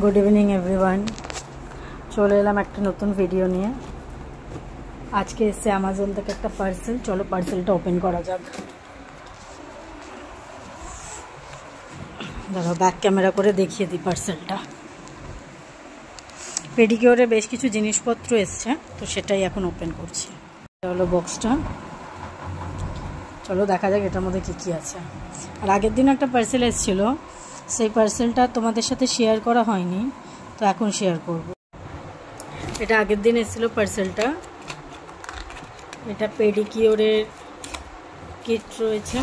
Good evening everyone. चले एलाम एक नतून भिडियो निये। आज के एसे अ্যামাজন থেকে একটা পার্সেল। चलो পার্সেলটা ओपन करा যাক। দাঁড়াও ব্যাক ক্যামেরা করে দেখিয়ে দিই পার্সেলটা। পেডিকিউরে বেশ কিছু জিনিসপত্র এসেছে, তো সেটাই এখন ওপেন করছি। এটা হলো বক্সটা। চলো দেখা যাক এটার মধ্যে কি কি আছে। আর আগের দিন একটা পার্সেল এসেছিল, সেই পার্সেলটা তোমাদের সাথে শেয়ার করা হয়নি, তো এখন শেয়ার করব। এটা আগের দিন এসেছিল পার্সেলটা। এটা পেডিকিউরের কিট রয়েছে।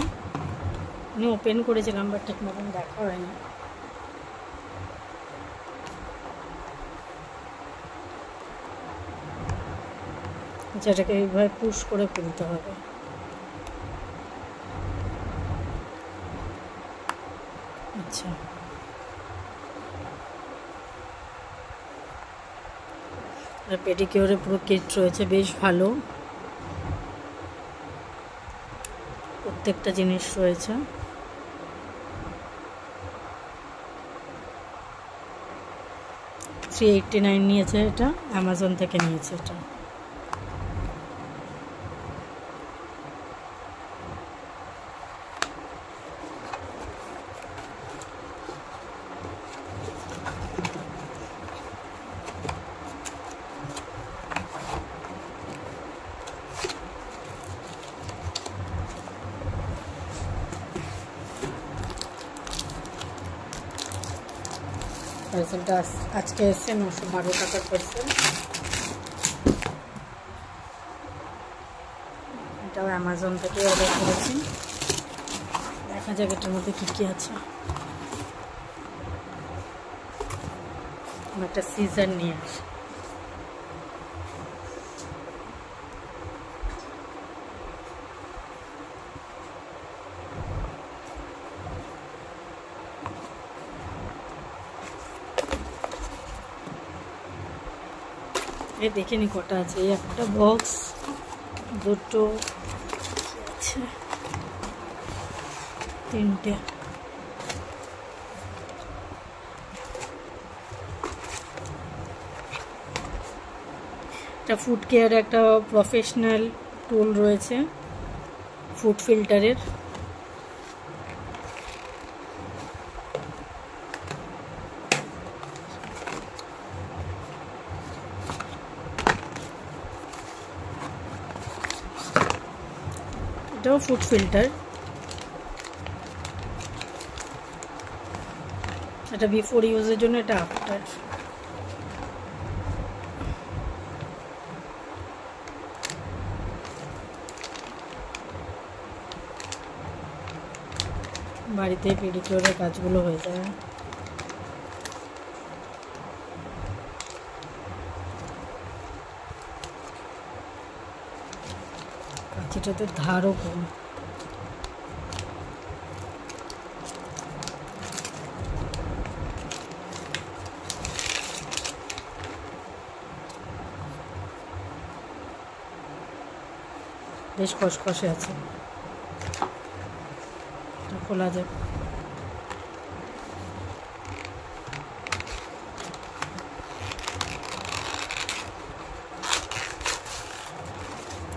আমি ওপেন করেছিলাম বাট ঠিক মতন দেখা হয়নি। যেটাকে এইভাবে পুশ করে খুলতে হবে। আচ্ছা, পেডিকিউরে পুরো কিট রয়েছে, বেশ ভালো। প্রত্যেকটা জিনিস রয়েছে। $389 নিয়েছে। এটা অ্যামাজন থেকে নিয়েছে। এটা পার্সেলটা আজকে এসছে 912 টাকার পার্সেল। এটাও অ্যামাজন থেকে অর্ডার করেছি। দেখা যাক এটার মধ্যে কী কী আছে। আমি একটা সিজার নিয়ে আসি। দেখে নি কটা আছে। এই একটা বক্স, দুটো আছে, তিনটে। এটা ফুড কেয়ার একটা প্রফেশনাল টুল রয়েছে, ফুড ফিল্টারের। এটাও ফুড ফিল্টার। এটা বিফোর ইউজের জন্য, এটা আফটার। বাড়িতে পেডিকিউরের কাজগুলো হয়ে যায়। কাঁচিটাতে ধারও কম। বেশ খসখসে আছে। খোলা যায়।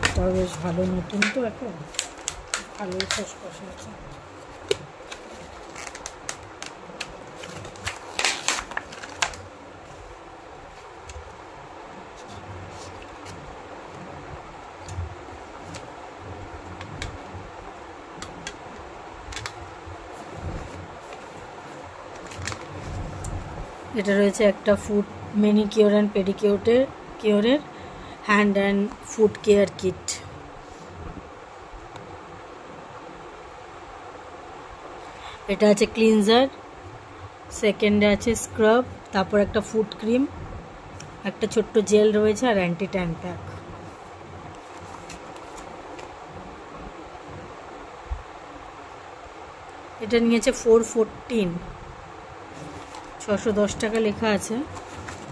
এটাও বেশ ভালো, নতুন তো এখন, ভালোই খসখসে আছে। এটা রয়েছে একটা ফুড ম্যানিকিউর অ্যান্ড পেডিকিউরের hand and food care kit. এটা আছে ক্লিনজার, সেকেন্ডে আছে স্ক্রাব, তারপর একটা ফুড ক্রিম, একটা ছোট্ট জেল রয়েছে, আর অ্যান্টি ট্যান প্যাক। এটা নিয়েছে 414, 610 টাকা লেখা আছে।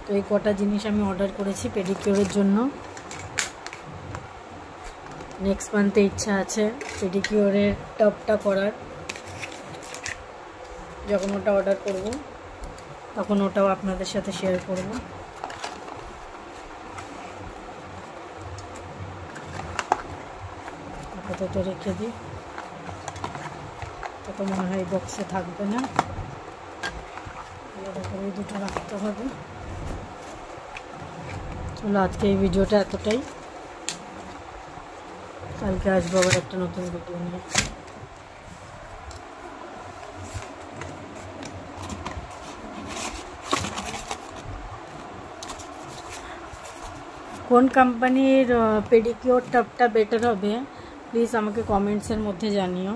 তো এই কটা জিনিস আমি অর্ডার করেছি পেডিকিউরের জন্য। নেক্সট মান্থে ইচ্ছা আছে পেডিকিউরের টপটা করার, যখন ওটা অর্ডার করব। তখন ওটাও আপনাদের সাথে শেয়ার করব। আপাতত রেখে দিই, তো মনে হয় বক্সে থাকবে না, আলাদা করে দুটো রাখতে হবে। চলো আজকে এই ভিডিওটা এতটাই, কালকে আসবো আবার একটা নতুন ভিডিও নিয়ে। কোন কোম্পানির পেডিকিওর টাবটা বেটার হবে প্লিজ আমাকে কমেন্টসের মধ্যে জানিও।